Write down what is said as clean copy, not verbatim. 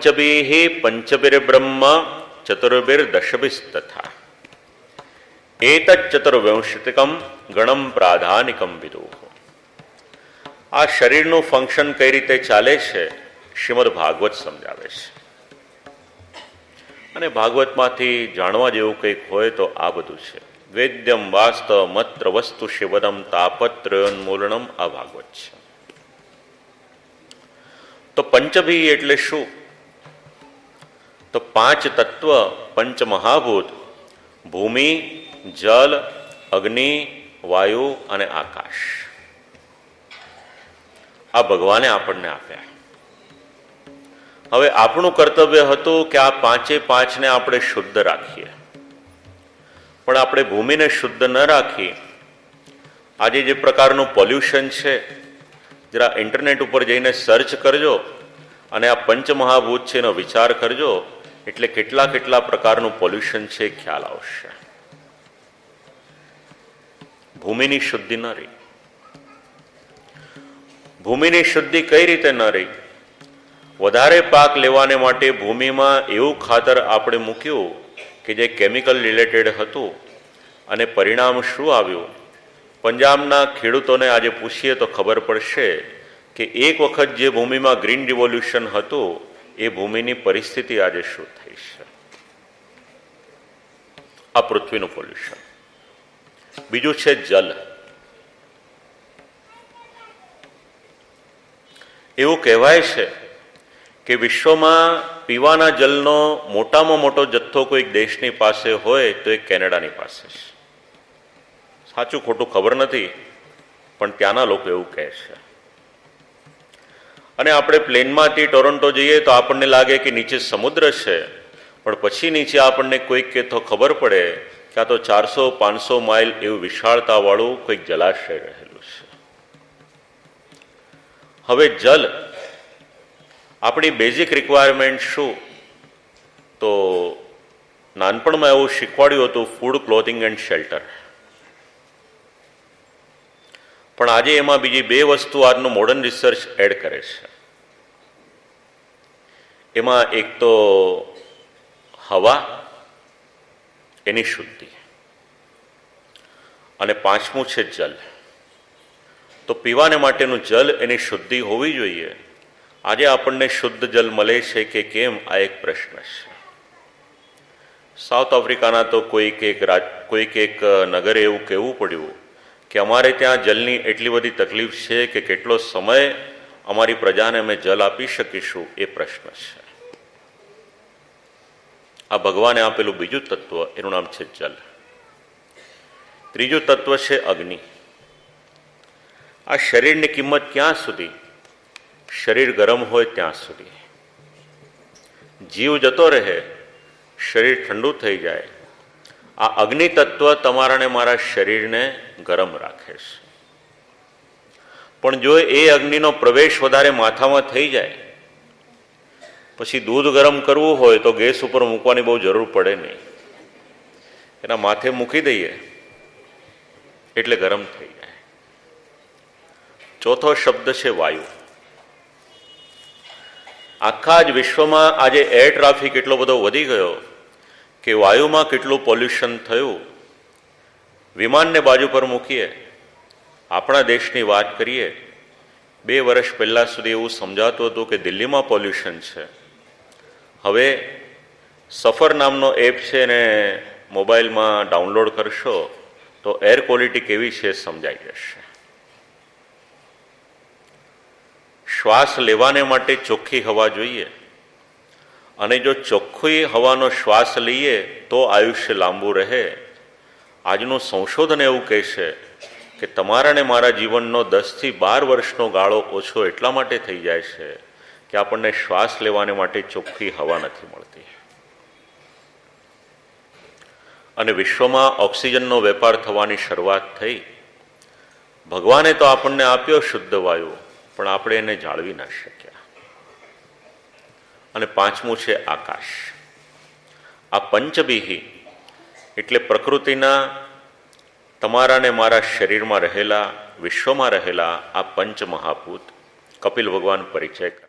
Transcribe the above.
પંચભીઃ પંચભીર્બ્રહ્મ ચતુર્ભીર્દશભિસ્તથા એતચ્ચતુર્વિંશતિકમ ગણમ પ્રાધાનિકમ વિદુઃ. આ શરીરનું ફંક્શન કઈ રીતે ચાલે છે શ્રીમદ ભાગવત સમજાવે છે. અને ભાગવતમાંથી જાણવા જેવું કંઈક હોય તો આ બધું છે. વેદ્યમ વાસ્તવ મત્ર વસ્તુ શિવદમ તાપત્રયોન્મૂલનમ આ ભાગવત છે. તો પંચભી એટલે શું? તો પાંચ તત્વ, પંચ મહાભૂત, ભૂમિ, જલ, અગ્નિ, વાયુ અને આકાશ, આ ભગવાને આપણને આપ્યા. હવે આપણું કર્તવ્ય હતું કે આ પાંચે પાંચને આપણે શુદ્ધ રાખીએ, પણ આપણે ભૂમિને શુદ્ધ ન રાખી આજે જે પ્રકારનું પોલ્યુશન છે, જરા ઇન્ટરનેટ ઉપર જઈને સર્ચ કરજો અને આ પંચમહાભૂત છે એનો વિચાર કરજો, એટલે કેટલા કેટલા પ્રકારનું પોલ્યુશન છે ખ્યાલ આવશે. ભૂમિની શુદ્ધિ ન રહી. ભૂમિની શુદ્ધિ કઈ રીતે ન રહી? વધારે પાક લેવાને માટે ભૂમિમાં એવું ખાતર આપણે મૂક્યું કે જે કેમિકલ રિલેટેડ હતું, અને પરિણામ શું આવ્યું? પંજાબના ખેડૂતોને આજે પૂછીએ તો ખબર પડશે કે એક વખત જે ભૂમિમાં ગ્રીન રિવોલ્યુશન હતું એ ભૂમિની પરિસ્થિતિ આજે શું થઈ છે. આ પૃથ્વીનું પોલ્યુશન. બીજું છે જલ. એવું કહેવાય છે કે વિશ્વમાં પીવાના જલનો મોટામાં મોટો જથ્થો કોઈક દેશની પાસે હોય તો એ કેનેડાની પાસે છે. સાચું ખોટું ખબર નથી, પણ ત્યાંના લોકો એવું કહે છે. અને આપણે પ્લેનમાંથી ટોરોન્ટો જઈએ તો આપણને લાગે કે નીચે સમુદ્ર છે, પણ પછી નીચે આપણને કોઈક કે તો ખબર પડે કે આ તો 400-500 માઇલ એવું વિશાળતાવાળું કોઈક જલાશય રહેલું છે. હવે જલ, આપણી બેઝિક રિક્વાયરમેન્ટ શું? તો નાનપણમાં એવું શીખવાડ્યું હતું, ફૂડ, ક્લોથિંગ એન્ડ શેલ્ટર. પણ આજે એમાં બીજી બે વસ્તુ આજનું મોડર્ન રિસર્ચ એડ કરે છે. એમાં એક તો હવા, એની શુદ્ધિ, અને પાંચમું છે જલ. તો પીવાને માટેનું જલ, એની શુદ્ધિ હોવી જોઈએ. આજે આપણને શુદ્ધ જલ મળે છે કે કેમ, આ એક પ્રશ્ન છે. સાઉથ આફ્રિકાના તો કોઈક એક નગરે એવું કહેવું પડ્યું કે અમારે ત્યાં જલની એટલી બધી તકલીફ છે કે કેટલો સમય અમારી પ્રજાને અમે જલ આપી શકીશું, એ પ્રશ્ન છે. આ ભગવાને આપેલું બીજું તત્વ, એનું નામ છે જલ. ત્રીજું તત્વ છે અગ્નિ. આ શરીરની કિંમત ક્યાં સુધી? શરીર ગરમ હોય ત્યાં સુધી. જીવ જતો રહે, શરીર ઠંડુ થઈ જાય. આ અગ્નિ તત્વ તમારા ને મારા શરીરને ગરમ રાખે છે. પણ જો એ અગ્નિનો પ્રવેશ વધારે માથામાં થઈ જાય, પછી દૂધ ગરમ કરવું હોય તો ગેસ ઉપર મૂકવાની બહુ જરૂર પડે નહીં, એના માથે મૂકી દઈએ એટલે ગરમ થઈ જાય. ચોથો શબ્દ છે વાયુ. આખા જ વિશ્વમાં આજે એર ટ્રાફિક એટલો બધો વધી ગયો કે વાયુમાં કેટલું પોલ્યુશન થયું. વિમાનને બાજુ પર મૂકીએ, આપણા દેશની વાત કરીએ, 2 વર્ષ પહેલાં સુધી એવું સમજાતું હતું કે દિલ્હીમાં પોલ્યુશન છે. હવે સફર નામનો એપ છે ને મોબાઈલમાં ડાઉનલોડ કરશો તો એર ક્વોલિટી કેવી છે સમજાઈ જશે. શ્વાસ લેવાને માટે ચોખ્ખી હવા જોઈએ, અને જો ચોખ્ખી હવાનો શ્વાસ લઈએ તો આયુષ્ય લાંબુ રહે. આજનું સંશોધન એવું કહે છે કે તમારા ને મારા જીવનનો 10 થી 12 વર્ષનો ગાળો ઓછો એટલા માટે થઈ જાય છે કે આપણને શ્વાસ લેવાને માટે ચોખ્ખી હવા નથી મળતી. અને વિશ્વમાં ઓક્સિજનનો વેપાર થવાની શરૂઆત થઈ. ભગવાને તો આપણને આપ્યો શુદ્ધ વાયુ, પણ આપણે એને જાળવી ના શક્યા. અને પાંચમું છે આકાશ. આ પંચભીહી એટલે પ્રકૃતિના, તમારા ને મારા શરીરમાં રહેલા, વિશ્વમાં રહેલા આ પંચ મહાભૂત. કપિલ ભગવાન પરિચય કરે.